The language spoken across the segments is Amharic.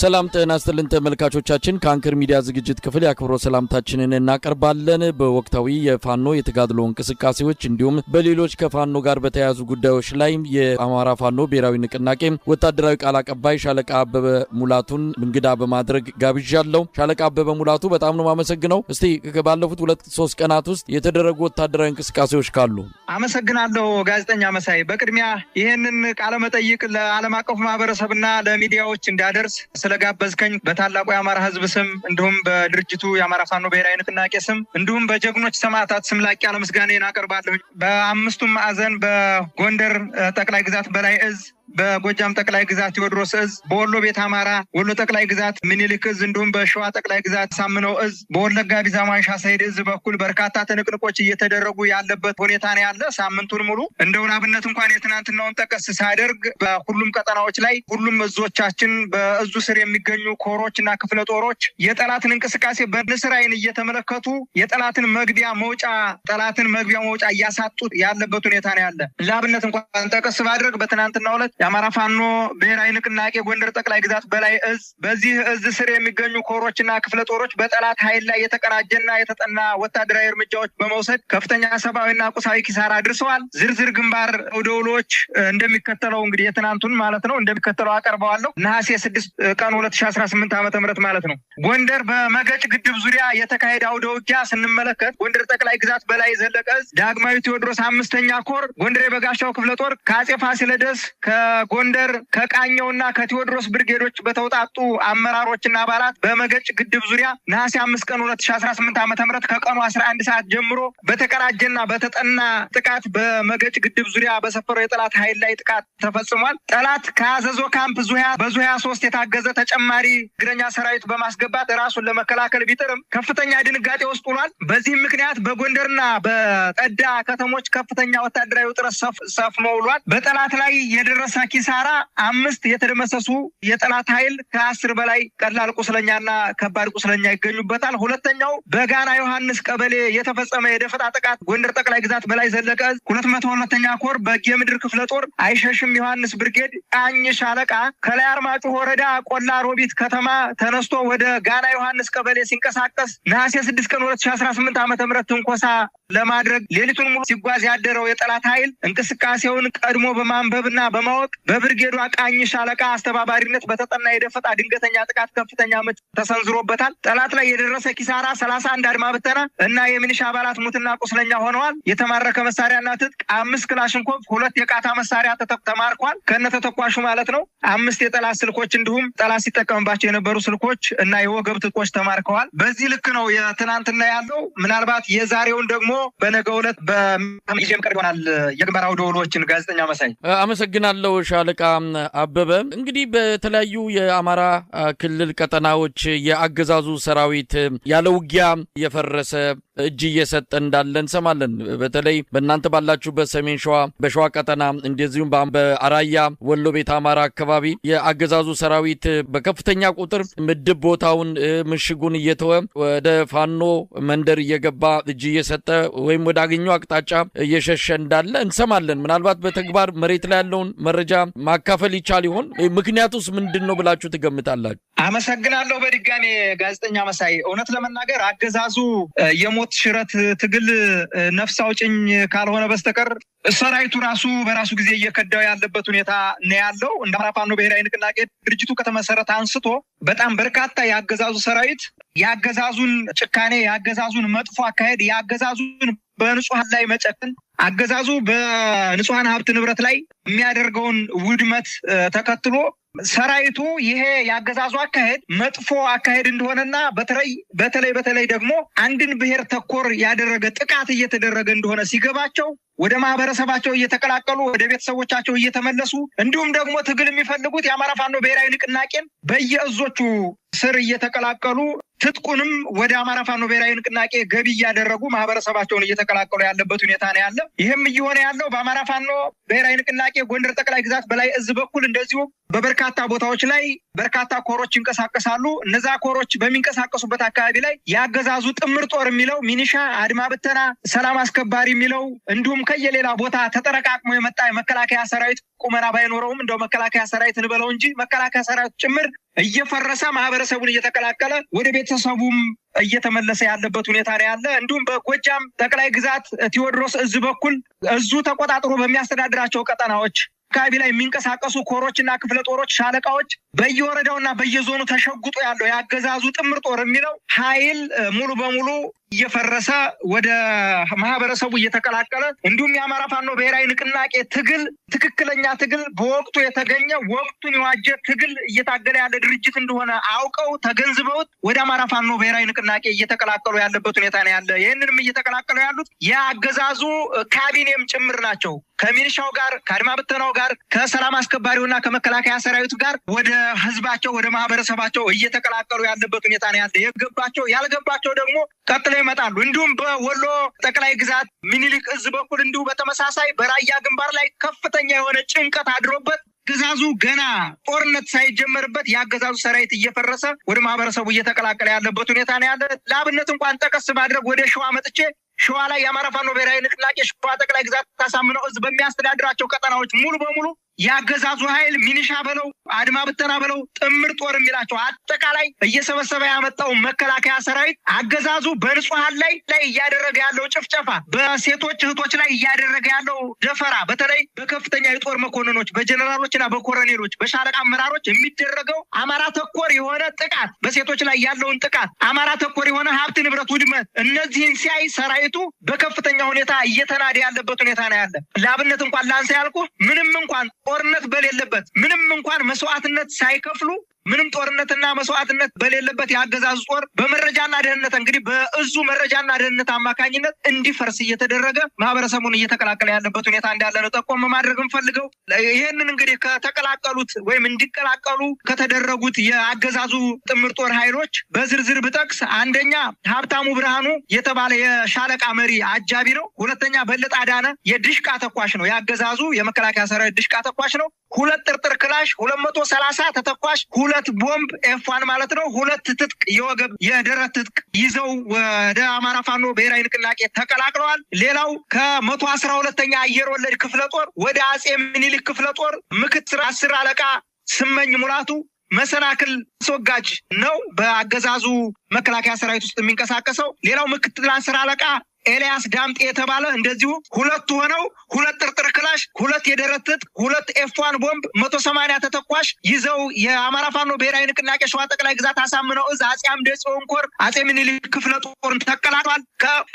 ሰላም ጤና ይስጥልን ተመልካቾቻችን ከአንከር ሚዲያ ዝግጅት ክፍል ያክብሮ ሰላምታችንን እናቀርባለን። በወቅታዊ የፋኖ የተጋድሎ እንቅስቃሴዎች እንዲሁም በሌሎች ከፋኖ ጋር በተያያዙ ጉዳዮች ላይ የአማራ ፋኖ ብሔራዊ ንቅናቄ ወታደራዊ ቃል አቀባይ ሻለቃ አበበ ሙላቱን እንግዳ በማድረግ ጋብዣለሁ። ሻለቃ አበበ ሙላቱ በጣም ነው ማመሰግነው። እስቲ ባለፉት 2-3 ቀናት ውስጥ የተደረጉ ወታደራዊ እንቅስቃሴዎች ካሉ። አመሰግናለሁ ጋዜጠኛ መሳይ። በቅድሚያ ይሄንን ቃለ መጠይቅ ለዓለም አቀፉ ማህበረሰብና ለሚዲያዎች እንዳደርስ ስለጋበዝከኝ በታላቁ የአማራ ህዝብ ስም እንዲሁም በድርጅቱ የአማራ ፋኖ ብሔራዊ ንቅናቄ ስም እንዲሁም በጀግኖች ሰማዕታት ስም ላቅ ያለ ምስጋናዬን አቀርባለሁ። በአምስቱም ማዕዘን በጎንደር ጠቅላይ ግዛት በላይ እዝ፣ በጎጃም ጠቅላይ ግዛት ቴዎድሮስ እዝ፣ በወሎ ቤት አማራ ወሎ ጠቅላይ ግዛት ምኒልክ እዝ እንዲሁም በሸዋ ጠቅላይ ግዛት ሳምነው እዝ፣ በወለጋ ቢዛማንሻ ሰይድ እዝ በኩል በርካታ ትንቅንቆች እየተደረጉ ያለበት ሁኔታ ነው ያለ። ሳምንቱን ሙሉ እንደው አብነት እንኳን የትናንትናውን ጠቀስ ሳደርግ በሁሉም ቀጠናዎች ላይ ሁሉም እዞቻችን በእዙ ስር የሚገኙ ኮሮችና ክፍለ ጦሮች የጠላትን እንቅስቃሴ በንስር አይን እየተመለከቱ የጠላትን መግቢያ መውጫ እያሳጡት ያለበት ሁኔታ ነው ያለ። ለአብነት እንኳን ጠቀስ ባደርግ በትናንትናው ዕለት የአማራ ፋኖ ብሔራዊ ንቅናቄ ጎንደር ጠቅላይ ግዛት በላይ እዝ በዚህ እዝ ስር የሚገኙ ኮሮችና ክፍለ ጦሮች በጠላት ኃይል ላይ የተቀናጀና የተጠና ወታደራዊ እርምጃዎች በመውሰድ ከፍተኛ ሰብአዊና ቁሳዊ ኪሳራ አድርሰዋል። ዝርዝር ግንባር ውሎች እንደሚከተለው እንግዲህ የትናንቱን ማለት ነው እንደሚከተለው አቀርበዋለሁ። ነሐሴ 6 ቀን 2018 ዓ.ም ማለት ነው። ጎንደር በመገጭ ግድብ ዙሪያ የተካሄደ አውደ ውጊያ ስንመለከት ጎንደር ጠቅላይ ግዛት በላይ ዘለቀ እዝ ዳግማዊ ቴዎድሮስ 5ኛ ኮር ጎንደር የበጋሻው ክፍለ ጦር ከአጼ ፋሲለደስ ከጎንደር ከቃኘውና ከቴዎድሮስ ብርጌዶች በተውጣጡ አመራሮችና አባላት በመገጭ ግድብ ዙሪያ ነሐሴ 5 ቀን 2018 ዓ.ም ከቀኑ 11 ሰዓት ጀምሮ በተቀናጀና በተጠና ጥቃት በመገጭ ግድብ ዙሪያ በሰፈረው የጠላት ኃይል ላይ ጥቃት ተፈጽሟል። ጠላት ከአዘዞ ካምፕ በዙ 23 የታገዘ ተጨማሪ እግረኛ ሰራዊት በማስገባት ራሱን ለመከላከል ቢጥርም ከፍተኛ ድንጋጤ ውስጥ ውሏል። በዚህም ምክንያት በጎንደርና በጠዳ ከተሞች ከፍተኛ ወታደራዊ ውጥረት ሰፍኖ ውሏል። በጠላት ላይ የደረሰ ኪሳራ 5 የተደመሰሱ የጠላት ኃይል ከ10 በላይ ቀላል ቁስለኛና ከባድ ቁስለኛ ይገኙበታል። ሁለተኛው በጋና ዮሐንስ ቀበሌ የተፈጸመ የደፈጣ ጥቃት ጎንደር ጠቅላይ ግዛት በላይ ዘለቀ 202ኛ ኮር በጌምድር ክፍለ ጦር አይሸሽም ዮሐንስ ብርጌድ ቃኝ ሻለቃ ከላይ አርማጭሆ ወረዳ ቆላ ሮቢት ከተማ ተነስቶ ወደ ጋና ዮሐንስ ቀበሌ ሲንቀሳቀስ ነሐሴ 6 ቀን 2018 ዓ.ም ትንኮሳ ለማድረግ ሌሊቱን ሙሉ ሲጓዝ ያደረው የጠላት ኃይል እንቅስቃሴውን ቀድሞ በማንበብና በማወቅ በብርጌዱ ቃኝ ሻለቃ አስተባባሪነት በተጠና የደፈጣ ድንገተኛ ጥቃት ከፍተኛ ምት ተሰንዝሮበታል። ጠላት ላይ የደረሰ ኪሳራ 31 አድማ ብተና እና የሚሊሻ አባላት ሙትና ቁስለኛ ሆነዋል። የተማረከ መሳሪያና ትጥቅ 5 ክላሽንኮቭ 2 የቃታ መሳሪያ ተማርኳል ከነተተኳሹ ማለት ነው። 5 የጠላት ስልኮች እንዲሁም ጠላት ሲጠቀምባቸው የነበሩ ስልኮች እና የወገብ ትጥቆች ተማርከዋል። በዚህ ልክ ነው የትናንትና ያለው። ምናልባት የዛሬውን ደግሞ በነገው ዕለት በሚጀም ቀርብ ይሆናል። የግንባር አውደ ውሎችን ጋዜጠኛ መሳይ አመሰግናለሁ። ሻለቃ አበበ እንግዲህ በተለያዩ የአማራ ክልል ቀጠናዎች የአገዛዙ ሰራዊት ያለ ውጊያ የፈረሰ እጅ እየሰጠ እንዳለ እንሰማለን። በተለይ በእናንተ ባላችሁበት ሰሜን ሸዋ በሸዋ ቀጠና እንደዚሁም በአራያ ወሎ ቤት አማራ አካባቢ የአገዛዙ ሰራዊት በከፍተኛ ቁጥር ምድብ ቦታውን ምሽጉን እየተወ ወደ ፋኖ መንደር እየገባ እጅ እየሰጠ ወይም ወደ አገኘው አቅጣጫ እየሸሸ እንዳለ እንሰማለን። ምናልባት በተግባር መሬት ላይ ያለውን መረጃ ማካፈል ይቻል ይሆን? ምክንያቱስ ምንድነው ብላችሁ ትገምታላችሁ? አመሰግናለሁ። በድጋሜ ጋዜጠኛ መሳይ እውነት ለመናገር አገዛዙ የሞት ሽረት ትግል ነፍስ አውጭኝ ካልሆነ በስተቀር ሰራዊቱ ራሱ በራሱ ጊዜ እየከዳው ያለበት ሁኔታ ነው ያለው። እንደ አማራ ፋኖ ብሔራዊ ንቅናቄ ድርጅቱ ከተመሰረተ አንስቶ በጣም በርካታ የአገዛዙ ሰራዊት የአገዛዙን ጭካኔ፣ የአገዛዙን መጥፎ አካሄድ፣ የአገዛዙን በንጹሃን ላይ መጨክን፣ አገዛዙ በንጹሃን ሀብት ንብረት ላይ የሚያደርገውን ውድመት ተከትሎ ሰራዊቱ ይሄ ያገዛዙ አካሄድ መጥፎ አካሄድ እንደሆነና በተለይ ደግሞ አንድን ብሔር ተኮር ያደረገ ጥቃት እየተደረገ እንደሆነ ሲገባቸው ወደ ማህበረሰባቸው እየተቀላቀሉ ወደ ቤተሰቦቻቸው እየተመለሱ እንዲሁም ደግሞ ትግል የሚፈልጉት የአማራ ፋኖ ብሔራዊ ንቅናቄን በየእዞቹ ስር እየተቀላቀሉ ትጥቁንም ወደ አማራ ፋኖ ብሔራዊ ንቅናቄ ገቢ እያደረጉ ማህበረሰባቸውን እየተቀላቀሉ ያለበት ሁኔታ ነው ያለ። ይህም እየሆነ ያለው በአማራ ፋኖ ብሔራዊ ንቅናቄ ጎንደር ጠቅላይ ግዛት በላይ እዝ በኩል እንደዚሁ በበርካታ ቦታዎች ላይ በርካታ ኮሮች ይንቀሳቀሳሉ። እነዛ ኮሮች በሚንቀሳቀሱበት አካባቢ ላይ ያገዛዙ ጥምር ጦር የሚለው ሚኒሻ፣ አድማ ብተና፣ ሰላም አስከባሪ የሚለው እንዲሁም ከየሌላ ቦታ ተጠረቃቅሞ የመጣ የመከላከያ ሰራዊት ቁመና ባይኖረውም እንደው መከላከያ ሰራዊት እንበለው እንጂ መከላከያ ሰራዊት ጭምር እየፈረሰ ማህበረሰቡን እየተቀላቀለ ወደ ቤተሰቡም እየተመለሰ ያለበት ሁኔታ ነው ያለ። እንዲሁም በጎጃም ጠቅላይ ግዛት ቴዎድሮስ እዝ በኩል እዙ ተቆጣጥሮ በሚያስተዳድራቸው ቀጠናዎች አካባቢ ላይ የሚንቀሳቀሱ ኮሮችና ክፍለ ጦሮች፣ ሻለቃዎች በየወረዳውና በየዞኑ ተሸጉጦ ያለው ያገዛዙ ጥምር ጦር የሚለው ኃይል ሙሉ በሙሉ እየፈረሰ ወደ ማህበረሰቡ እየተቀላቀለ እንዲሁም የአማራ ፋኖ ብሔራዊ ንቅናቄ ትግል ትክክለኛ ትግል በወቅቱ የተገኘ ወቅቱን የዋጀ ትግል እየታገለ ያለ ድርጅት እንደሆነ አውቀው ተገንዝበውት ወደ አማራ ፋኖ ብሔራዊ ንቅናቄ እየተቀላቀሉ ያለበት ሁኔታ ነው ያለ። ይህንንም እየተቀላቀሉ ያሉት የአገዛዙ ካቢኔም ጭምር ናቸው። ከሚኒሻው ጋር ከአድማ ብተናው ጋር ከሰላም አስከባሪውና ከመከላከያ ሰራዊቱ ጋር ወደ ህዝባቸው ወደ ማህበረሰባቸው እየተቀላቀሉ ያለበት ሁኔታ ነው ያለ። የገባቸው ያልገባቸው ደግሞ ቀጥለው ይመጣሉ። እንዲሁም በወሎ ጠቅላይ ግዛት ሚኒሊክ እዝ በኩል እንዲሁ በተመሳሳይ በራያ ግንባር ላይ ከፍተኛ የሆነ ጭንቀት አድሮበት አገዛዙ ገና ጦርነት ሳይጀመርበት የአገዛዙ ሰራዊት እየፈረሰ ወደ ማህበረሰቡ እየተቀላቀለ ያለበት ሁኔታ ነው ያለ። ለአብነት እንኳን ጠቀስ ማድረግ ወደ ሸዋ መጥቼ ሸዋ ላይ የአማራ ፋኖ ብሔራዊ ንቅናቄ ሸዋ ጠቅላይ ግዛት አሳምነው እዝ በሚያስተዳድራቸው ቀጠናዎች ሙሉ በሙሉ የአገዛዙ ኃይል ሚኒሻ በለው አድማ ብተና በለው ጥምር ጦር የሚላቸው አጠቃላይ እየሰበሰበ ያመጣው መከላከያ ሰራዊት አገዛዙ በንጹሃን ላይ እያደረገ ያለው ጭፍጨፋ፣ በሴቶች እህቶች ላይ እያደረገ ያለው ደፈራ፣ በተለይ በከፍተኛ የጦር መኮንኖች በጀነራሎችና በኮሎኔሎች በሻለቃ አመራሮች የሚደረገው አማራ ተኮር የሆነ ጥቃት፣ በሴቶች ላይ ያለውን ጥቃት፣ አማራ ተኮር የሆነ ሀብት ንብረት ውድመት፣ እነዚህን ሲያይ ሰራዊቱ በከፍተኛ ሁኔታ እየተናደ ያለበት ሁኔታ ነው ያለ። ለአብነት እንኳን ላንሳ ያልኩ ምንም እንኳን ጦርነት በሌለበት ምንም እንኳን መስዋዕትነት ሳይከፍሉ ምንም ጦርነትና መስዋዕትነት በሌለበት የአገዛዙ ጦር በመረጃና ደህንነት እንግዲህ በእዙ መረጃና ደህንነት አማካኝነት እንዲፈርስ እየተደረገ ማህበረሰቡን እየተቀላቀለ ያለበት ሁኔታ እንዳለ ነው ጠቆም ማድረግ እንፈልገው። ይሄንን እንግዲህ ከተቀላቀሉት ወይም እንዲቀላቀሉ ከተደረጉት የአገዛዙ ጥምር ጦር ኃይሎች በዝርዝር ብጠቅስ አንደኛ ሀብታሙ ብርሃኑ የተባለ የሻለቃ መሪ አጃቢ ነው። ሁለተኛ በለጠ አዳነ የድሽቃ ተኳሽ ነው። የአገዛዙ የመከላከያ ሰራዊት ድሽቃ ተኳሽ ነው። 2 ጥርጥር ክላሽ 230 ተተኳሽ 2 ቦምብ ኤፍ1 ማለት ነው 2 ትጥቅ የወገብ የደረት ትጥቅ ይዘው ወደ አማራ ፋኖ ብሔራዊ ንቅናቄ ተቀላቅለዋል። ሌላው ከ112ኛ አየር ወለድ ክፍለ ጦር ወደ አጼ ምኒልክ ክፍለ ጦር ምክትል 10 አለቃ ስመኝ ሙላቱ መሰናክል አስወጋጅ ነው በአገዛዙ መከላከያ ሰራዊት ውስጥ የሚንቀሳቀሰው። ሌላው ምክትል 10 አለቃ ኤልያስ ዳምጤ የተባለ እንደዚሁ 2 ሆነው 2 ጥርጥር ክላሽ 2 የደረት ትጥቅ 2 ኤፍ1 ቦምብ 180 ተተኳሽ ይዘው የአማራ ፋኖ ብሔራዊ ንቅናቄ ሸዋ ጠቅላይ ግዛት አሳምነው እዝ አጼ አምደ ጽዮን ኮር አጼ ምኒልክ ክፍለ ጦርን ተቀላቅሏል።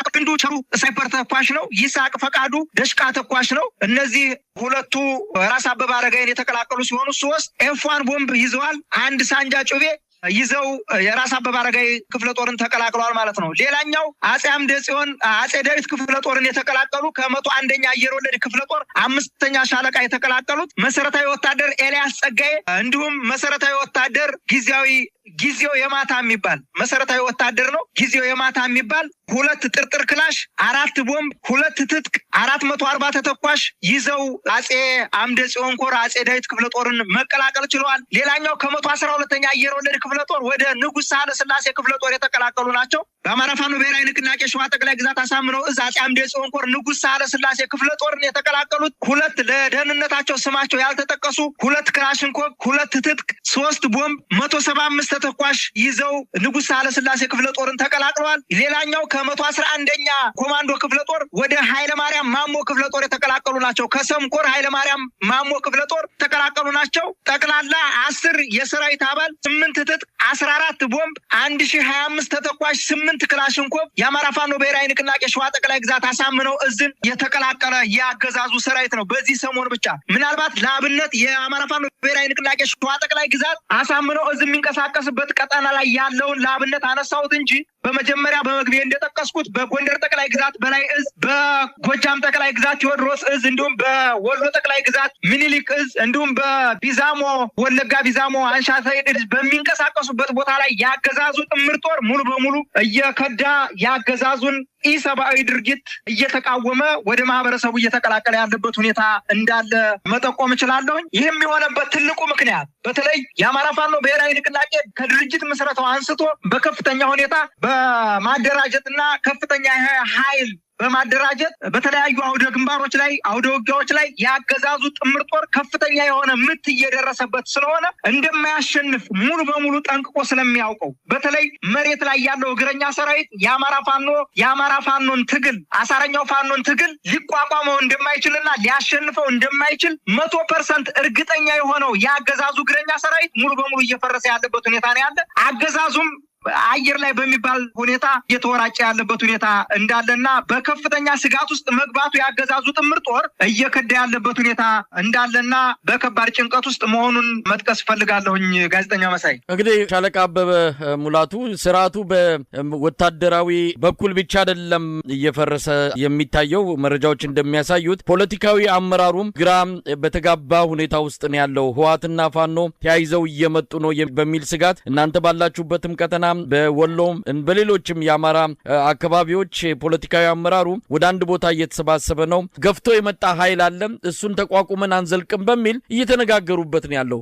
ከቅንዱ ቸሩ ስናይፐር ተኳሽ ነው። ይስሐቅ ፈቃዱ ደሽቃ ተኳሽ ነው። እነዚህ 2ቱ ራስ አበበ አረጋይን የተቀላቀሉ ሲሆኑ 3 ኤፍ1 ቦምብ ይዘዋል። 1 ሳንጃ ጩቤ ይዘው የራስ አበበ አረጋይ ክፍለ ጦርን ተቀላቅለዋል ማለት ነው። ሌላኛው አጼ አምደ ጽዮን አጼ ዳዊት ክፍለ ጦርን የተቀላቀሉ ከ101ኛ አየር ወለድ ክፍለ ጦር 5ኛ ሻለቃ የተቀላቀሉት መሰረታዊ ወታደር ኤልያስ ጸጋዬ እንዲሁም መሰረታዊ ወታደር ጊዜው የማታ የሚባል መሰረታዊ ወታደር ነው። ጊዜው የማታ የሚባል 2 ጥርጥር ክላሽ 4 ቦምብ 2 ትጥቅ 440 ተተኳሽ ይዘው አጼ አምደ ጽዮን ኮር አጼ ዳዊት ክፍለ ጦርን መቀላቀል ችለዋል። ሌላኛው ከ112ኛ አየር ወለድ ክፍለ ጦር ወደ ንጉሥ ሳህለ ስላሴ ክፍለ ጦር የተቀላቀሉ ናቸው። በአማራ ፋኖ ብሔራዊ ንቅናቄ ሸዋ ጠቅላይ ግዛት አሳምነው እዝ አጼ አምደ ጽዮን ኮር ንጉሥ ሳህለ ስላሴ ክፍለ ጦርን የተቀላቀሉት 2 ለደህንነታቸው ስማቸው ያልተጠቀሱ 2 ክላሽንኮቭ 2 ትጥቅ 3 ቦምብ 175 ተተኳሽ ይዘው ንጉሥ ሳህለ ስላሴ ክፍለ ጦርን ተቀላቅለዋል። ሌላኛው ከ111ኛ ኮማንዶ ክፍለ ጦር ወደ ኃይለ ማርያም ማሞ ክፍለ ጦር የተቀላቀሉ ናቸው። ከሰምኮር ኃይለ ማርያም ማሞ ክፍለ ጦር ተቀላቀሉ ናቸው። ጠቅላላ 10 የሰራዊት አባል 8 ትጥቅ 14 ቦምብ 1025 ተተኳሽ 8 ክላሽንኮቭ የአማራ ፋኖ ብሔራዊ ንቅናቄ ሸዋ ጠቅላይ ግዛት አሳምነው እዝን የተቀላቀለ የአገዛዙ ሰራዊት ነው። በዚህ ሰሞን ብቻ ምናልባት ለአብነት የአማራ ፋኖ ብሔራዊ ንቅናቄ ሸዋ ጠቅላይ ግዛት አሳምነው እዝ የሚንቀሳቀስበት ቀጠና ላይ ያለውን ለአብነት አነሳሁት እንጂ በመጀመሪያ በመግቢያ እንደጠቀስኩት በጎንደር ጠቅላይ ግዛት በላይ እዝ፣ በጎጃም ጠቅላይ ግዛት ቴዎድሮስ እዝ እንዲሁም በወሎ ጠቅላይ ግዛት ሚኒሊክ እዝ እንዲሁም በቢዛሞ ወለጋ ቢዛሞ አንሻ ሰይድ እዝ በሚንቀሳቀሱበት ቦታ ላይ ያገዛዙ ጥምር ጦር ሙሉ በሙሉ እየከዳ ያገዛዙን ኢሰብአዊ ድርጊት እየተቃወመ ወደ ማህበረሰቡ እየተቀላቀለ ያለበት ሁኔታ እንዳለ መጠቆም እችላለሁ። ይህም የሆነበት ትልቁ ምክንያት በተለይ የአማራ ፋኖ ብሔራዊ ንቅናቄ ከድርጅት ምስረታው አንስቶ በከፍተኛ ሁኔታ በማደራጀትና ከፍተኛ ኃይል በማደራጀት በተለያዩ አውደ ግንባሮች ላይ አውደ ውጊያዎች ላይ ያገዛዙ ጥምር ጦር ከፍተኛ የሆነ ምት እየደረሰበት ስለሆነ እንደማያሸንፍ ሙሉ በሙሉ ጠንቅቆ ስለሚያውቀው በተለይ መሬት ላይ ያለው እግረኛ ሰራዊት የአማራ ፋኖን ትግል አሳረኛው ፋኖን ትግል ሊቋቋመው እንደማይችልና ሊያሸንፈው እንደማይችል 100% እርግጠኛ የሆነው ያገዛዙ እግረኛ ሰራዊት ሙሉ በሙሉ እየፈረሰ ያለበት ሁኔታ ነው ያለ። አገዛዙም አየር ላይ በሚባል ሁኔታ እየተወራጨ ያለበት ሁኔታ እንዳለና በከፍተኛ ስጋት ውስጥ መግባቱ ያገዛዙ ጥምር ጦር እየከዳ ያለበት ሁኔታ እንዳለና በከባድ ጭንቀት ውስጥ መሆኑን መጥቀስ ፈልጋለሁኝ። ጋዜጠኛ መሳይ እንግዲህ ሻለቃ አበበ ሙላቱ ስርዓቱ በወታደራዊ በኩል ብቻ አይደለም እየፈረሰ የሚታየው። መረጃዎች እንደሚያሳዩት ፖለቲካዊ አመራሩም ግራ በተጋባ ሁኔታ ውስጥ ነው ያለው። ህወሓትና ፋኖ ተያይዘው እየመጡ ነው በሚል ስጋት እናንተ ባላችሁበትም ቀጠና በወሎም በሌሎችም የአማራ አካባቢዎች ፖለቲካዊ አመራሩ ወደ አንድ ቦታ እየተሰባሰበ ነው። ገፍቶ የመጣ ኃይል አለ፣ እሱን ተቋቁመን አንዘልቅም በሚል እየተነጋገሩበት ነው ያለው።